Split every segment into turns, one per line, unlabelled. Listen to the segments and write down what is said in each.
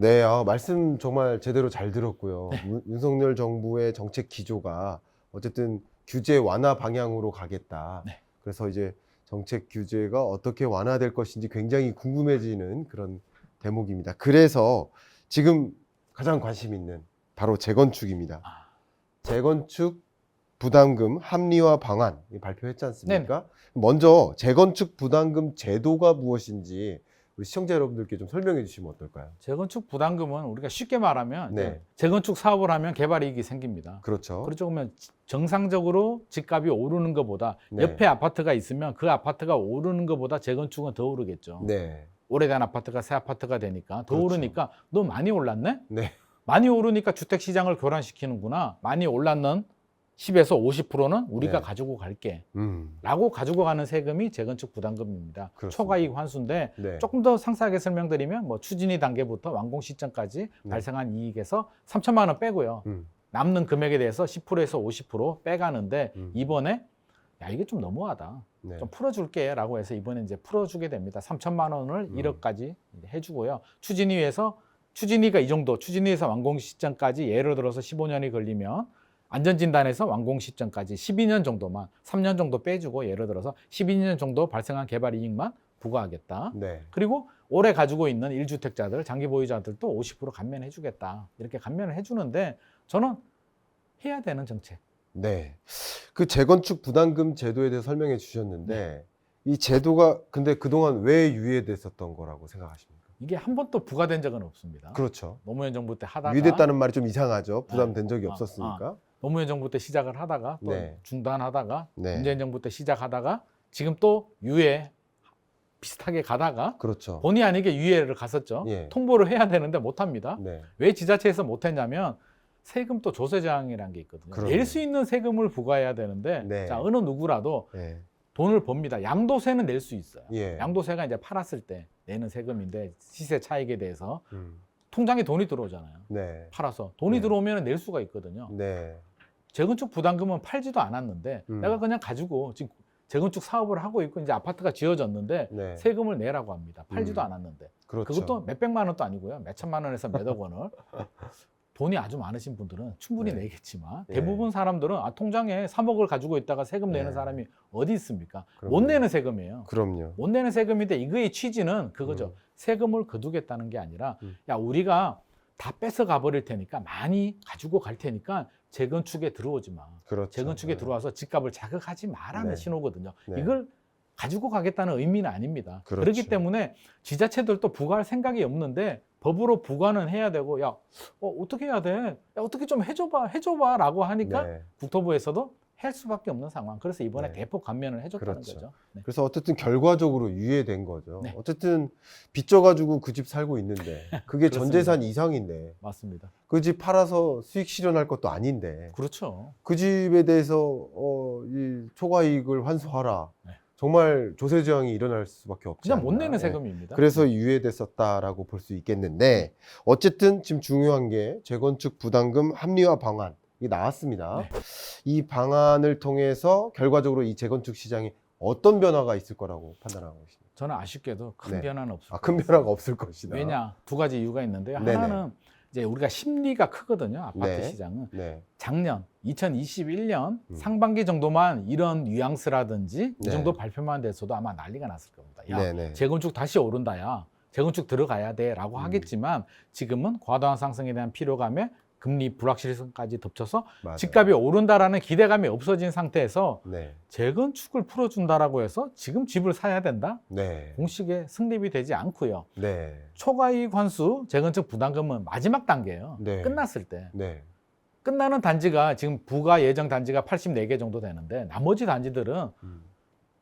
네, 말씀 정말 제대로 잘 들었고요.
네.
윤석열 정부의 정책 기조가 어쨌든 규제 완화 방향으로 가겠다.
네.
그래서 이제 정책 규제가 어떻게 완화될 것인지 굉장히 궁금해지는 그런 대목입니다. 그래서 지금 가장 관심 있는 바로 재건축입니다. 재건축 부담금 합리화 방안 발표했지 않습니까? 먼저 재건축 부담금 제도가 무엇인지 우리 시청자 여러분들께 좀 설명해 주시면 어떨까요?
재건축 부담금은 우리가 쉽게 말하면
네.
이제 재건축 사업을 하면 개발이익이 생깁니다.
그렇죠.
그렇죠. 그러면 정상적으로 집값이 오르는 것보다
네.
옆에 아파트가 있으면 그 아파트가 오르는 것보다 재건축은 더 오르겠죠.
네.
오래된 아파트가 새 아파트가 되니까 더
그렇죠.
오르니까 너 많이 올랐네?
네.
많이 오르니까 주택시장을 교란시키는구나. 많이 올랐는 10에서 50%는 우리가
네.
가지고 갈게
음.
라고 가지고 가는 세금이 재건축 부담금입니다.
그렇습니다.
초과이익 환수인데
네.
조금 더 상세하게 설명드리면 뭐 추진위 단계부터 완공 시점까지
네.
발생한 이익에서 3천만 원 빼고요. 남는 금액에 대해서 10%에서 50% 빼가는데 이번에 야 이게 좀 너무하다.
네.
좀 풀어줄게 라고 해서 이번에 이제 풀어주게 됩니다. 3천만 원을 1억까지 해주고요. 추진위가 이 정도, 추진위에서 완공 시점까지 예를 들어서 15년이 걸리면 안전진단에서 완공 시점까지 12년 정도만, 3년 정도 빼주고 예를 들어서 12년 정도 발생한 개발 이익만 부과하겠다.
네.
그리고 오래 가지고 있는 1주택자들, 장기 보유자들도 50% 감면해 주겠다. 이렇게 감면을 해주는데 저는 해야 되는 정책.
네. 그 재건축 부담금 제도에 대해서 설명해 주셨는데 이 제도가 근데 그동안 왜 유예됐었던 거라고 생각하십니까?
이게 한 번도 부과된 적은 없습니다.
그렇죠.
노무현 정부 때 하다가
유예됐다는 말이 좀 이상하죠. 부담된 적이
아,
없었으니까.
노무현 정부 때 시작을 하다가 또
네.
중단하다가
네.
문재인 정부 때 시작하다가 지금 또 유예 비슷하게 가다가
그렇죠.
본의 아니게 유예를 갔었죠.
예.
통보를 해야 되는데 못합니다.
네.
왜 지자체에서 못했냐면 세금 또 조세 저항이라는 게 있거든요.
그럼요.
낼 수 있는 세금을 부과해야 되는데
네.
자 어느 누구라도
네.
돈을 법니다. 양도세는 낼 수 있어요.
예.
양도세가 이제 팔았을 때 내는 세금인데 시세 차익에 대해서
음.
통장에 돈이 들어오잖아요.
네.
팔아서 돈이
네.
들어오면 낼 수가 있거든요.
네.
재건축 부담금은 팔지도 않았는데 내가 그냥 가지고 지금 재건축 사업을 하고 있고 이제 아파트가 지어졌는데
네.
세금을 내라고 합니다. 팔지도 않았는데.
그렇죠.
그것도 몇백만 원도 아니고요. 몇천만 원에서 몇억 원을. 돈이 아주 많으신 분들은 충분히
네.
내겠지만
예.
대부분 사람들은 통장에 3억을 가지고 있다가 세금 내는
네.
사람이 어디 있습니까?
그럼요.
못 내는 세금이에요.
그럼요.
못 내는 세금인데 이거의 취지는 그거죠. 세금을 거두겠다는 게 아니라 야 우리가 다 뺏어 가버릴 테니까 많이 가지고 갈 테니까 재건축에 들어오지 마.
그렇죠.
재건축에
네.
들어와서 집값을 자극하지 마라는
네.
신호거든요.
네.
이걸 가지고 가겠다는 의미는 아닙니다.
그렇죠.
그렇기 때문에 지자체들도 부과할 생각이 없는데 법으로 부과는 해야 되고 야 어떻게 해야 돼? 야, 어떻게 좀 해줘봐 라고 하니까
네.
국토부에서도 할 수밖에 없는 상황. 그래서 이번에
네.
대폭 감면을 해줬다는
그렇죠.
거죠. 네.
그래서 어쨌든 결과적으로 유예된 거죠.
네.
어쨌든 빚져가지고 그 집 살고 있는데 그게 전
그렇습니다.
재산 이상인데
맞습니다.
그 집 팔아서 수익 실현할 것도 아닌데
그렇죠.
그 집에 대해서 이 초과이익을 환수하라.
네.
정말 조세 저항이 일어날 수밖에 없지
그냥
않나.
못 내는
네.
세금입니다.
그래서 유예됐었다라고 볼 수 있겠는데 어쨌든 지금 중요한 게 재건축 부담금 합리화 방안 이 나왔습니다.
네.
이 방안을 통해서 결과적으로 이 재건축 시장에 어떤 변화가 있을 거라고 판단하고 계십니까?
저는 아쉽게도 큰
네.
변화는 없을
큰 변화가 없을 것이다.
왜냐? 두 가지 이유가 있는데요.
네네.
하나는 이제 우리가 심리가 크거든요. 아파트
네.
시장은.
네.
작년 2021년 상반기 정도만 이런 뉘앙스라든지 이
네.
정도 발표만 됐어도 아마 난리가 났을 겁니다. 야,
네네.
재건축 다시 오른다야. 재건축 들어가야 돼라고 하겠지만 지금은 과도한 상승에 대한 피로감에 금리 불확실성까지 덮쳐서
맞아요.
집값이 오른다라는 기대감이 없어진 상태에서
네.
재건축을 풀어준다라고 해서 지금 집을 사야 된다?
네.
공식에 성립이 되지 않고요.
네.
초과이익 환수, 재건축 부담금은 마지막 단계예요.
네.
끝났을 때.
네.
끝나는 단지가 지금 부가 예정 단지가 84개 정도 되는데 나머지 단지들은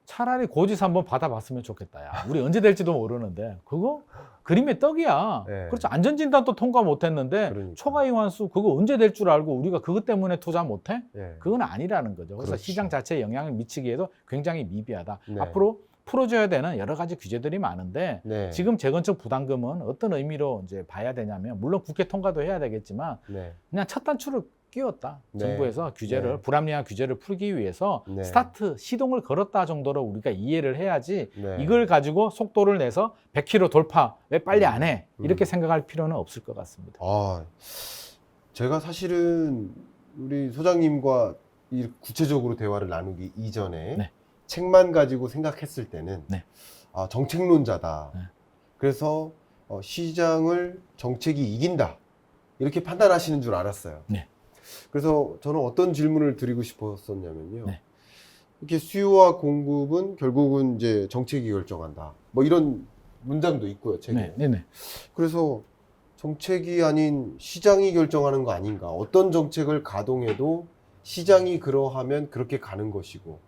차라리 고지서 한번 받아봤으면 좋겠다. 야. 우리 언제 될지도 모르는데 그거 그림의 떡이야.
네.
그렇죠. 안전진단도 통과 못했는데
그러니까.
초과이익 환수 그거 언제 될 줄 알고 우리가 그것 때문에 투자 못해?
네.
그건 아니라는 거죠. 그래서
그렇죠.
시장 자체에 영향을 미치기에도 굉장히 미비하다.
네.
앞으로 풀어줘야 되는 여러 가지 규제들이 많은데
네.
지금 재건축 부담금은 어떤 의미로 이제 봐야 되냐면 물론 국회 통과도 해야 되겠지만
네.
그냥 첫 단추를 끼웠다.
네.
정부에서 규제를
네.
불합리한 규제를 풀기 위해서
네.
스타트 시동을 걸었다 정도로 우리가 이해를 해야지
네.
이걸 가지고 속도를 내서 100km 돌파 왜 빨리 안 해? 이렇게 생각할 필요는 없을 것 같습니다.
아, 제가 사실은 우리 소장님과 이 구체적으로 대화를 나누기 이전에
네.
책만 가지고 생각했을 때는
네.
아, 정책론자다.
네.
그래서 시장을 정책이 이긴다. 이렇게 판단하시는 줄 알았어요.
네.
그래서 저는 어떤 질문을 드리고 싶었었냐면요.
네.
이렇게 수요와 공급은 결국은 이제 정책이 결정한다. 뭐 이런 문장도 있고요, 책에.
네, 네, 네.
그래서 정책이 아닌 시장이 결정하는 거 아닌가. 어떤 정책을 가동해도 시장이 그러하면 그렇게 가는 것이고,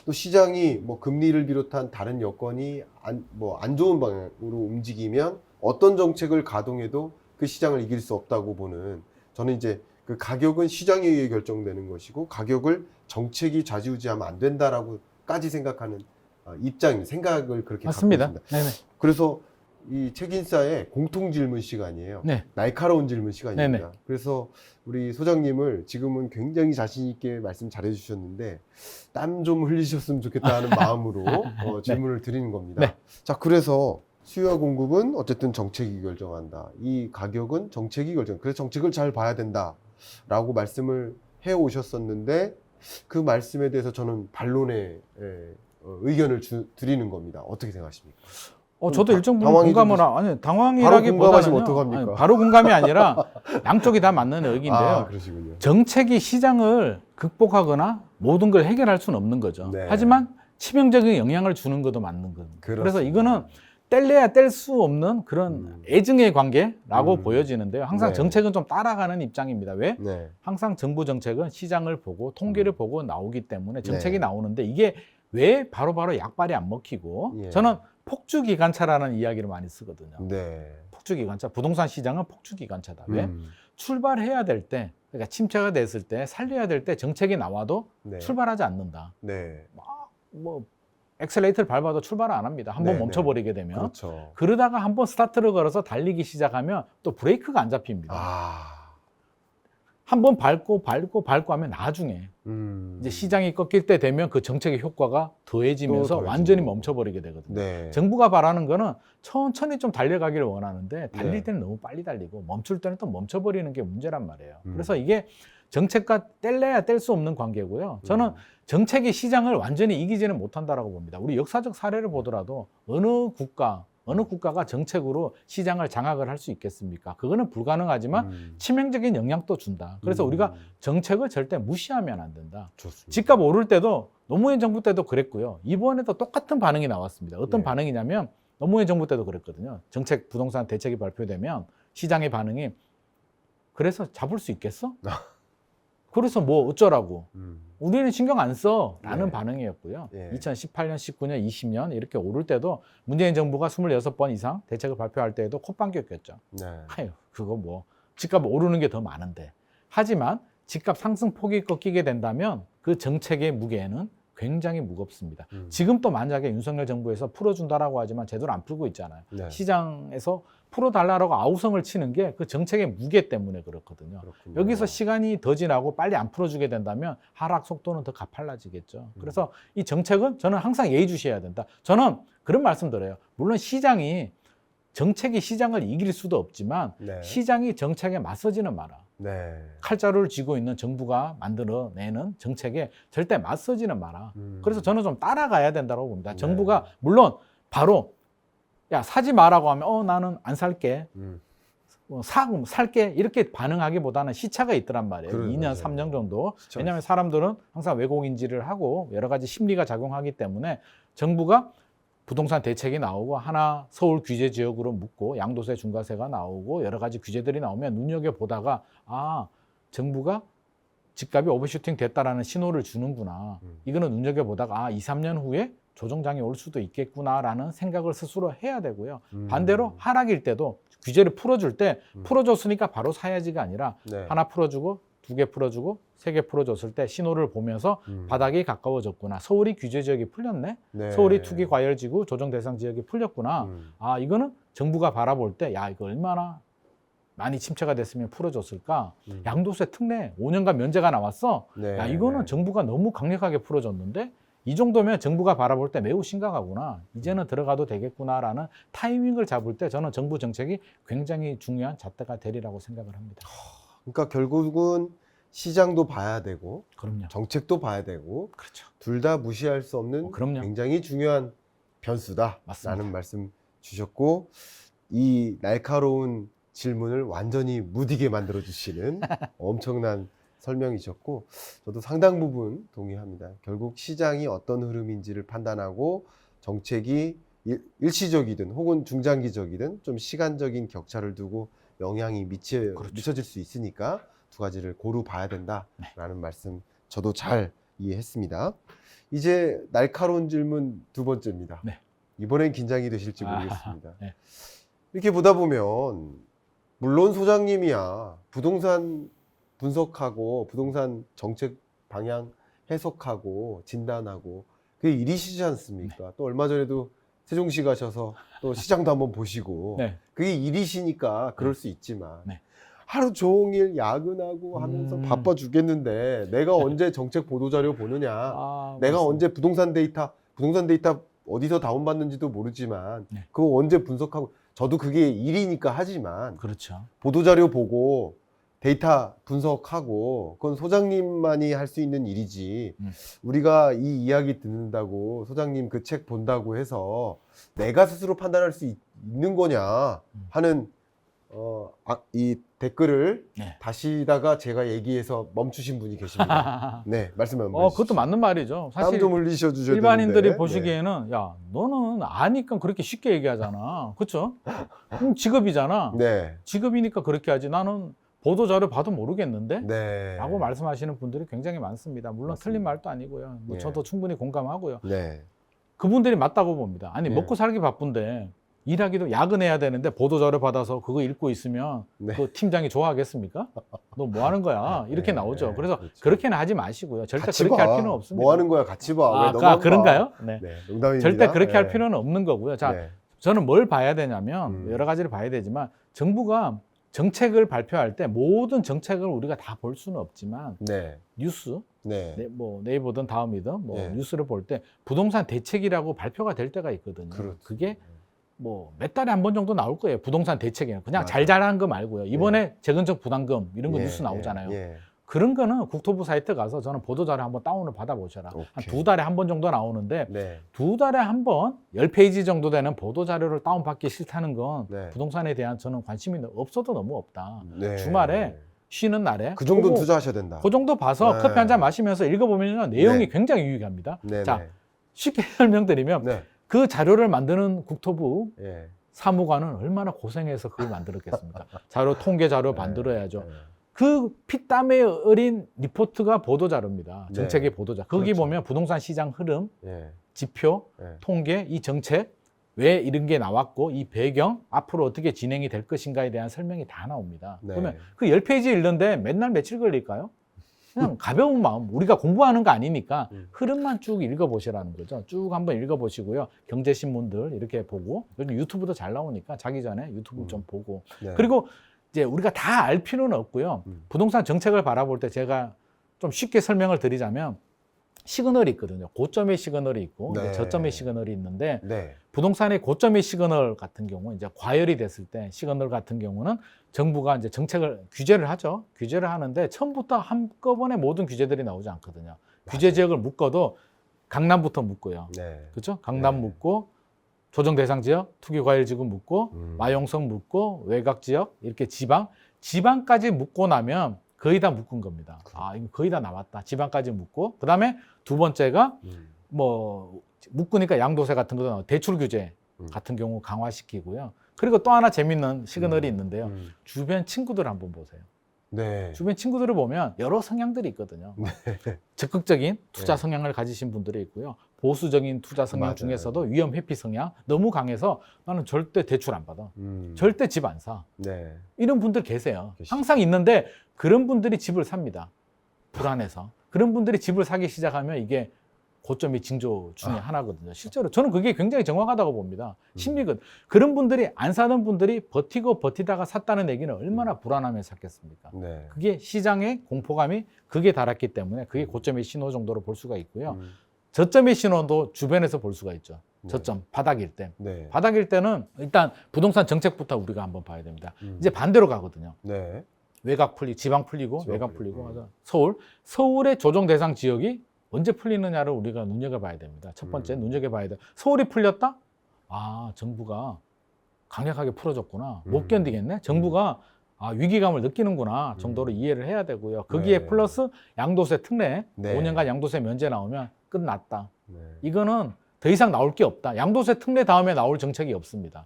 또 시장이 뭐 금리를 비롯한 다른 여건이 안 좋은 방향으로 움직이면 어떤 정책을 가동해도 그 시장을 이길 수 없다고 보는, 저는 이제 그 가격은 시장에 의해 결정되는 것이고 가격을 정책이 좌지우지하면 안 된다라고까지 생각하는 생각을 그렇게
맞습니다.
갖고 있습니다.
네, 네.
그래서 이 책인사의 공통 질문 시간이에요.
네.
날카로운 질문 시간입니다.
네네.
그래서 우리 소장님을 지금은 굉장히 자신 있게 말씀 잘해 주셨는데 땀 좀 흘리셨으면 좋겠다 하는 마음으로 질문을 드리는 겁니다.
네.
자, 그래서 수요와 공급은 어쨌든 정책이 결정한다. 이 가격은 정책이 결정. 그래서 정책을 잘 봐야 된다라고 말씀을 해 오셨었는데 그 말씀에 대해서 저는 반론의 의견을 드리는 겁니다. 어떻게 생각하십니까?
저도 일정 부분
당황이
공감을
좀
아니
바로 공감하시면
당황이라기보다는
어떡합니까?
바로 공감이 아니라 양쪽이 다 맞는 얘기인데요.
아, 그러시군요.
정책이 시장을 극복하거나 모든 걸 해결할 수는 없는 거죠.
네.
하지만 치명적인 영향을 주는 것도 맞는 겁니다. 그래서
그렇습니다.
이거는 뗄래야 뗄 수 없는 그런 애증의 관계라고
음.
보여지는데요. 항상
네.
정책은 좀 따라가는 입장입니다. 왜?
네.
항상 정부 정책은 시장을 보고 통계를 보고 나오기 때문에 정책이
네.
나오는데 이게 왜 바로바로 약발이 안 먹히고
예.
저는 폭주기관차라는 이야기를 많이 쓰거든요.
네.
폭주기관차, 부동산 시장은 폭주기관차다. 왜?
음.
출발해야 될 때, 그러니까 침체가 됐을 때, 살려야 될 때 정책이 나와도
네.
출발하지 않는다.
네.
뭐 엑셀레이터를 밟아도 출발을 안 합니다. 한번
네,
멈춰버리게 되면.
그렇죠.
그러다가 한번 스타트를 걸어서 달리기 시작하면 또 브레이크가 안 잡힙니다. 한번 밟고 하면 나중에 이제 시장이 꺾일 때 되면 그 정책의 효과가 더해지면서
또
완전히
더해지고.
멈춰버리게 되거든요.
네.
정부가 바라는 거는 천천히 좀 달려가기를 원하는데 달릴
네.
때는 너무 빨리 달리고 멈출 때는 또 멈춰버리는 게 문제란 말이에요.
음.
그래서 이게 정책과 뗄래야 뗄 수 없는 관계고요. 저는 정책이 시장을 완전히 이기지는 못한다라고 봅니다. 우리 역사적 사례를 보더라도 어느 국가가 정책으로 시장을 장악을 할 수 있겠습니까? 그거는 불가능하지만 치명적인 영향도 준다. 그래서 우리가 정책을 절대 무시하면 안 된다.
좋습니다.
집값 오를 때도 노무현 정부 때도 그랬고요. 이번에도 똑같은 반응이 나왔습니다. 어떤
네.
반응이냐면 노무현 정부 때도 그랬거든요. 정책 부동산 대책이 발표되면 시장의 반응이 그래서 잡을 수 있겠어? 그래서 뭐 어쩌라고. 우리는 신경 안 써 라는
네.
반응이었고요.
예.
2018년, 19년, 20년 이렇게 오를 때도 문재인 정부가 26번 이상 대책을 발표할 때에도 콧방귀 꼈죠.
네.
아유, 그거 뭐 집값 오르는 게 더 많은데. 하지만 집값 상승폭이 꺾이게 된다면 그 정책의 무게는 굉장히 무겁습니다. 지금 또 만약에 윤석열 정부에서 풀어준다라고 하지만 제대로 안 풀고 있잖아요.
네.
시장에서 풀어달라고 아우성을 치는 게 그 정책의 무게 때문에 그렇거든요.
그렇군요.
여기서 시간이 더 지나고 빨리 안 풀어주게 된다면 하락 속도는 더 가팔라지겠죠. 그래서 이 정책은 저는 항상 예의주시해야 된다. 저는 그런 말씀 드려요. 물론 정책이 시장을 이길 수도 없지만
네.
시장이 정책에 맞서지는 마라.
네.
칼자루를 쥐고 있는 정부가 만들어내는 정책에 절대 맞서지는 마라. 그래서 저는 좀 따라가야 된다고 봅니다.
네.
정부가 물론 바로 야 사지 마라고 하면 나는 안 살게. 살게 이렇게 반응하기보다는 시차가 있더란 말이에요.
그래,
2년,
맞아요.
3년 정도.
시차가
왜냐하면 사람들은 항상 왜곡인지를 하고 여러 가지 심리가 작용하기 때문에 정부가 부동산 대책이 나오고 하나 서울 규제 지역으로 묶고 양도세 중과세가 나오고 여러 가지 규제들이 나오면 눈여겨보다가 정부가 집값이 오버슈팅 됐다라는 신호를 주는구나. 이거는 눈여겨보다가 2, 3년 후에 조정장이 올 수도 있겠구나라는 생각을 스스로 해야 되고요. 반대로 하락일 때도 규제를 풀어줄 때 풀어줬으니까 바로 사야지가 아니라
네.
하나 풀어주고 2개 풀어주고 3개 풀어줬을 때 신호를 보면서 바닥이 가까워졌구나. 서울이 규제 지역이 풀렸네.
네.
서울이 투기 과열지구 조정 대상 지역이 풀렸구나. 이거는 정부가 바라볼 때 이거 얼마나 많이 침체가 됐으면 풀어줬을까? 양도세 특례 5년간 면제가 나왔어.
네.
야, 이거는
네.
정부가 너무 강력하게 풀어줬는데 이 정도면 정부가 바라볼 때 매우 심각하구나. 이제는 들어가도 되겠구나라는 타이밍을 잡을 때 저는 정부 정책이 굉장히 중요한 잣대가 되리라고 생각을 합니다.
그러니까 결국은 시장도 봐야 되고
그럼요.
정책도 봐야 되고
그렇죠.
둘 다 무시할 수 없는
그럼요.
굉장히 중요한 변수다라는
맞습니다.
말씀 주셨고 이 날카로운 질문을 완전히 무디게 만들어 주시는 엄청난 설명이셨고 저도 상당 부분 동의합니다. 결국 시장이 어떤 흐름인지를 판단하고 정책이 일시적이든 혹은 중장기적이든 좀 시간적인 격차를 두고 영향이
그렇죠.
미쳐질 수 있으니까 두 가지를 고루 봐야 된다라는 말씀 저도 잘 이해했습니다. 이제 날카로운 질문 두 번째입니다.
네.
이번엔 긴장이 되실지 모르겠습니다.
네.
이렇게 보다 보면 물론 소장님이야 부동산 분석하고 부동산 정책 방향 해석하고 진단하고 그게 일이시지 않습니까?
네.
또 얼마 전에도 세종시 가셔서 또 시장도 한번 보시고
네.
그게 일이시니까 그럴 수 있지만
네.
하루 종일 야근하고 하면서 바빠 죽겠는데 내가 언제 정책 보도자료 보느냐 내가
맞습니다.
언제 부동산 데이터 어디서 다운받는지도 모르지만
네.
그거 언제 분석하고 저도 그게 일이니까 하지만
그렇죠.
보도자료 보고 데이터 분석하고 그건 소장님만이 할 수 있는 일이지 우리가 이 이야기 듣는다고 소장님 그 책 본다고 해서 내가 스스로 판단할 수 있는 거냐 하는 이 댓글을
네.
다시다가 제가 얘기해서 멈추신 분이 계십니다. 네, 말씀 한번 해주시죠.
그것도 맞는 말이죠. 사실
땀 좀 흘리셔 주셔야
일반인들이
되는데.
보시기에는 야, 너는 아니까 그렇게 쉽게 얘기하잖아. 그렇죠? 직업이잖아.
네.
직업이니까 그렇게 하지. 나는 보도자료 봐도 모르겠는데?
네.
라고 말씀하시는 분들이 굉장히 많습니다. 물론
맞습니다.
틀린 말도 아니고요. 뭐
예.
저도 충분히 공감하고요.
네.
그분들이 맞다고 봅니다. 아니
예.
먹고 살기 바쁜데 일하기도 야근해야 되는데 보도자료 받아서 그거 읽고 있으면
네.
그 팀장이 좋아하겠습니까? 너 뭐 하는 거야? 이렇게
네,
나오죠. 그래서
그렇죠.
그렇게는 하지 마시고요. 절대
같이
그렇게
봐.
할 필요는 없습니다.
뭐 하는 거야? 같이 봐. 왜 너만 봐?
그런가요? 네.
네, 농담입니다.
절대 그렇게
네.
할 필요는 없는 거고요. 자,
네.
저는 뭘 봐야 되냐면 여러 가지를 봐야 되지만 정부가 정책을 발표할 때 모든 정책을 우리가 다 볼 수는 없지만
네.
뉴스,
네.
뭐 네이버든 다음이든 뭐
네.
뉴스를 볼 때 부동산 대책이라고 발표가 될 때가 있거든요.
그렇죠.
그게 뭐 몇 달에 한 번 정도 나올 거예요. 부동산 대책이요. 그냥
맞아요.
잘잘한 거 말고요. 이번에 재건축 부담금 이런 거
예,
뉴스 나오잖아요.
예.
그런 거는 국토부 사이트 가서 저는 보도자료 한번 다운을 받아보셔라. 한
오케이.
2달에 한 번 정도 나오는데
네.
2달에 한 번 10페이지 정도 되는 보도자료를 다운받기 싫다는 건
네.
부동산에 대한 저는 관심이 없어도 너무 없다.
네.
주말에 쉬는 날에
그 정도는
그거
투자하셔야 된다.
그 정도 봐서
네.
커피 한 잔 마시면서 읽어보면 내용이
네.
굉장히 유익합니다.
네.
자,
네.
쉽게 설명드리면
네.
그 자료를 만드는 국토부
예.
사무관은 얼마나 고생해서 그걸 만들었겠습니까? 자료 통계 자료 만들어야죠.
네.
그 피땀에 어린 리포트가 보도자료입니다.
네.
정책의 보도자. 거기
그렇죠.
보면 부동산 시장 흐름,
예.
지표,
예.
통계, 이 정책 왜 이런 게 나왔고 이 배경 앞으로 어떻게 진행이 될 것인가에 대한 설명이 다 나옵니다.
네.
그러면 그 10페이지 읽는데 맨날 며칠 걸릴까요? 그냥 가벼운 마음, 우리가 공부하는 거 아니니까 흐름만 쭉 읽어보시라는 거죠. 쭉 한번 읽어보시고요. 경제신문들 이렇게 보고, 요즘 유튜브도 잘 나오니까 자기 전에 유튜브 좀 보고.
네.
그리고 이제 우리가 다 알 필요는 없고요. 부동산 정책을 바라볼 때 제가 좀 쉽게 설명을 드리자면 시그널이 있거든요. 고점의 시그널이 있고
네.
저점의 시그널이 있는데
네.
부동산의 고점의 시그널 같은 경우 이제 과열이 됐을 때 시그널 같은 경우는 정부가 이제 정책을 규제를 하죠. 규제를 하는데 처음부터 한꺼번에 모든 규제들이 나오지 않거든요. 규제 지역을 묶어도 강남부터 묶고요.
네.
그렇죠? 강남
네.
묶고 조정 대상 지역, 투기 과열 지구 묶고 마용성 묶고 외곽 지역 이렇게 지방까지 묶고 나면 거의 다 묶은 겁니다. 아, 이거 거의 다 나왔다. 지방까지 묶고 그다음에 두 번째가 뭐 묶으니까 양도세 같은 거도 나오고 대출 규제 같은 경우 강화시키고요. 그리고 또 하나 재밌는 시그널이 있는데요. 주변 친구들 한번 보세요.
네.
주변 친구들을 보면 여러 성향들이 있거든요. 적극적인 투자 성향을 가지신 분들이 있고요. 보수적인 투자 성향
맞아요.
중에서도 위험 회피 성향 너무 강해서 나는 절대 대출 안 받아. 절대 집 안 사.
네.
이런 분들 계세요.
계시죠.
항상 있는데 그런 분들이 집을 삽니다. 불안해서. 그런 분들이 집을 사기 시작하면 이게 고점이 징조 중에 하나거든요. 실제로 저는 그게 굉장히 정확하다고 봅니다. 심리거든. 그런 분들이 안 사는 분들이 버티고 버티다가 샀다는 얘기는 얼마나 불안하면 샀겠습니까?
네.
그게 시장의 공포감이 극에 달했기 때문에 그게 고점의 신호 정도로 볼 수가 있고요. 저점의 신호도 주변에서 볼 수가 있죠. 저점, 바닥일 때.
네.
바닥일 때는 일단 부동산 정책부터 우리가 한번 봐야 됩니다. 이제 반대로 가거든요.
네.
외곽 풀리고, 지방 풀리고,
지방
외곽
풀리고.
풀리고, 맞아. 서울의 조정 대상 지역이 언제 풀리느냐를 우리가 눈여겨봐야 됩니다. 첫 번째 눈여겨봐야 돼. 서울이 풀렸다? 아, 정부가 강력하게 풀어줬구나. 못 견디겠네. 정부가 위기감을 느끼는구나 정도로 이해를 해야 되고요. 거기에
네.
플러스 양도세 특례,
네.
5년간 양도세 면제 나오면 끝났다.
네.
이거는 더 이상 나올 게 없다. 양도세 특례 다음에 나올 정책이 없습니다.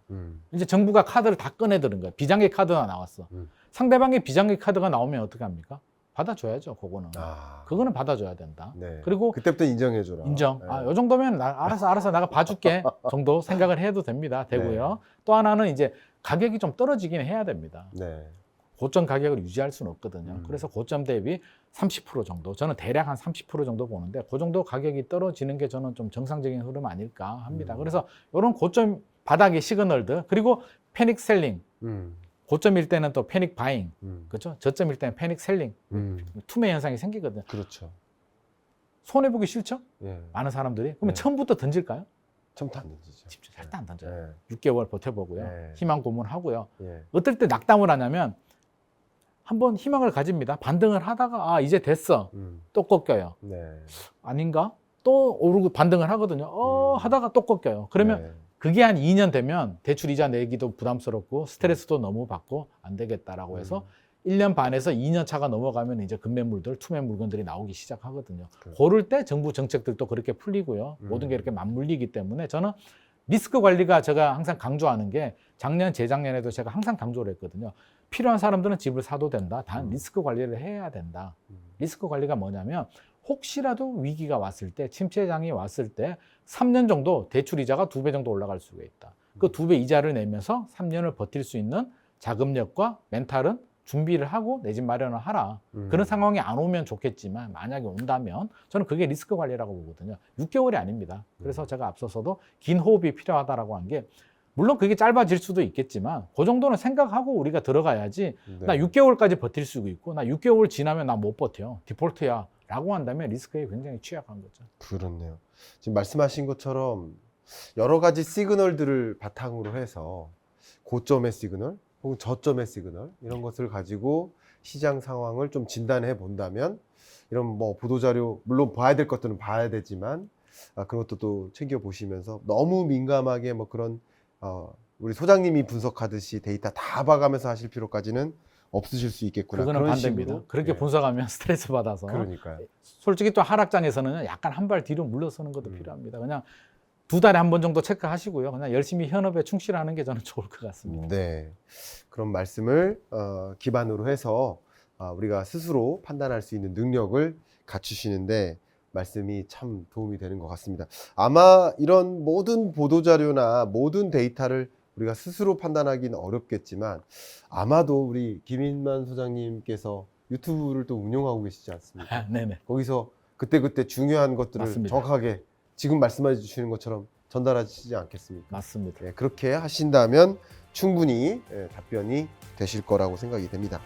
이제 정부가 카드를 다 꺼내드는 거예요. 비장기 카드가 나왔어. 상대방의 비장기 카드가 나오면 어떻게 합니까? 받아줘야죠, 그거는. 그거는 받아줘야 된다.
네.
그리고
그때부터 인정해줘라.
인정.
네.
요 정도면 알아서 내가 봐줄게 정도 생각을 해도 됩니다. 되고요.
네.
또 하나는 이제 가격이 좀 떨어지긴 해야 됩니다.
네.
고점 가격을 유지할 수는 없거든요. 그래서 고점 대비 30% 정도, 저는 대략 한 30% 정도 보는데 그 정도 가격이 떨어지는 게 저는 좀 정상적인 흐름 아닐까 합니다. 그래서 이런 고점 바닥의 시그널들, 그리고 패닉 셀링, 고점일 때는 또 패닉 바잉, 그렇죠? 저점일 때는 패닉 셀링, 투매 현상이 생기거든요.
그렇죠.
손해보기 싫죠?
예.
많은 사람들이. 그러면
네.
처음부터 던질까요?
처음부터 안 던지죠.
집중 절대 안 던져요.
네.
6개월 버텨보고요.
네.
희망 고문하고요.
예.
어떨 때 낙담을 하냐면 한번 희망을 가집니다. 반등을 하다가 이제 됐어. 또 꺾여요.
네.
아닌가? 또 오르고 반등을 하거든요. 하다가 또 꺾여요. 그러면
네.
그게 한 2년 되면 대출 이자 내기도 부담스럽고 스트레스도 너무 받고 안 되겠다라고 해서 1년 반에서 2년 차가 넘어가면 이제 급매물들, 투매 물건들이 나오기 시작하거든요. 그럴 때 정부 정책들도 그렇게 풀리고요. 모든 게 이렇게 맞물리기 때문에 저는 리스크 관리가 제가 항상 강조하는 게 작년, 재작년에도 제가 항상 강조를 했거든요. 필요한 사람들은 집을 사도 된다. 단 리스크 관리를 해야 된다. 리스크 관리가 뭐냐면 혹시라도 위기가 왔을 때, 침체장이 왔을 때 3년 정도 대출 이자가 2배 정도 올라갈 수가 있다. 그 2배 이자를 내면서 3년을 버틸 수 있는 자금력과 멘탈은 준비를 하고 내 집 마련을 하라. 그런 상황이 안 오면 좋겠지만 만약에 온다면 저는 그게 리스크 관리라고 보거든요. 6개월이 아닙니다. 그래서 제가 앞서서도 긴 호흡이 필요하다라고 한 게 물론 그게 짧아질 수도 있겠지만 그 정도는 생각하고 우리가 들어가야지.
네.
나 6개월까지 버틸 수 있고 나 6개월 지나면 나 못 버텨. 디폴트야. 라고 한다면 리스크에 굉장히 취약한 거죠.
그렇네요. 지금 말씀하신 것처럼 여러 가지 시그널들을 바탕으로 해서 고점의 시그널 혹은 저점의 시그널 이런 것을 가지고 시장 상황을 좀 진단해 본다면 이런 뭐 보도자료 물론 봐야 될 것들은 봐야 되지만 그런 것도 또 챙겨 보시면서 너무 민감하게 뭐 그런 우리 소장님이 분석하듯이 데이터 다 봐가면서 하실 필요까지는 없으실 수 있겠구나.
그거는
그런
반대입니다.
식으로.
그렇게
예.
분석하면 스트레스 받아서.
그러니까요.
솔직히 또 하락장에서는 약간 한 발 뒤로 물러서는 것도 필요합니다. 그냥 2달에 한 번 정도 체크하시고요. 그냥 열심히 현업에 충실하는 게 저는 좋을 것 같습니다.
네. 그런 말씀을 기반으로 해서 우리가 스스로 판단할 수 있는 능력을 갖추시는데 말씀이 참 도움이 되는 것 같습니다. 아마 이런 모든 보도자료나 모든 데이터를 우리가 스스로 판단하기는 어렵겠지만 아마도 우리 김인만 소장님께서 유튜브를 또 운영하고 계시지 않습니까?
네네.
거기서 그때그때 중요한 것들을
맞습니다.
정확하게 지금 말씀해 주시는 것처럼 전달하시지 않겠습니까?
맞습니다.
그렇게 하신다면 충분히 답변이 되실 거라고 생각이 됩니다.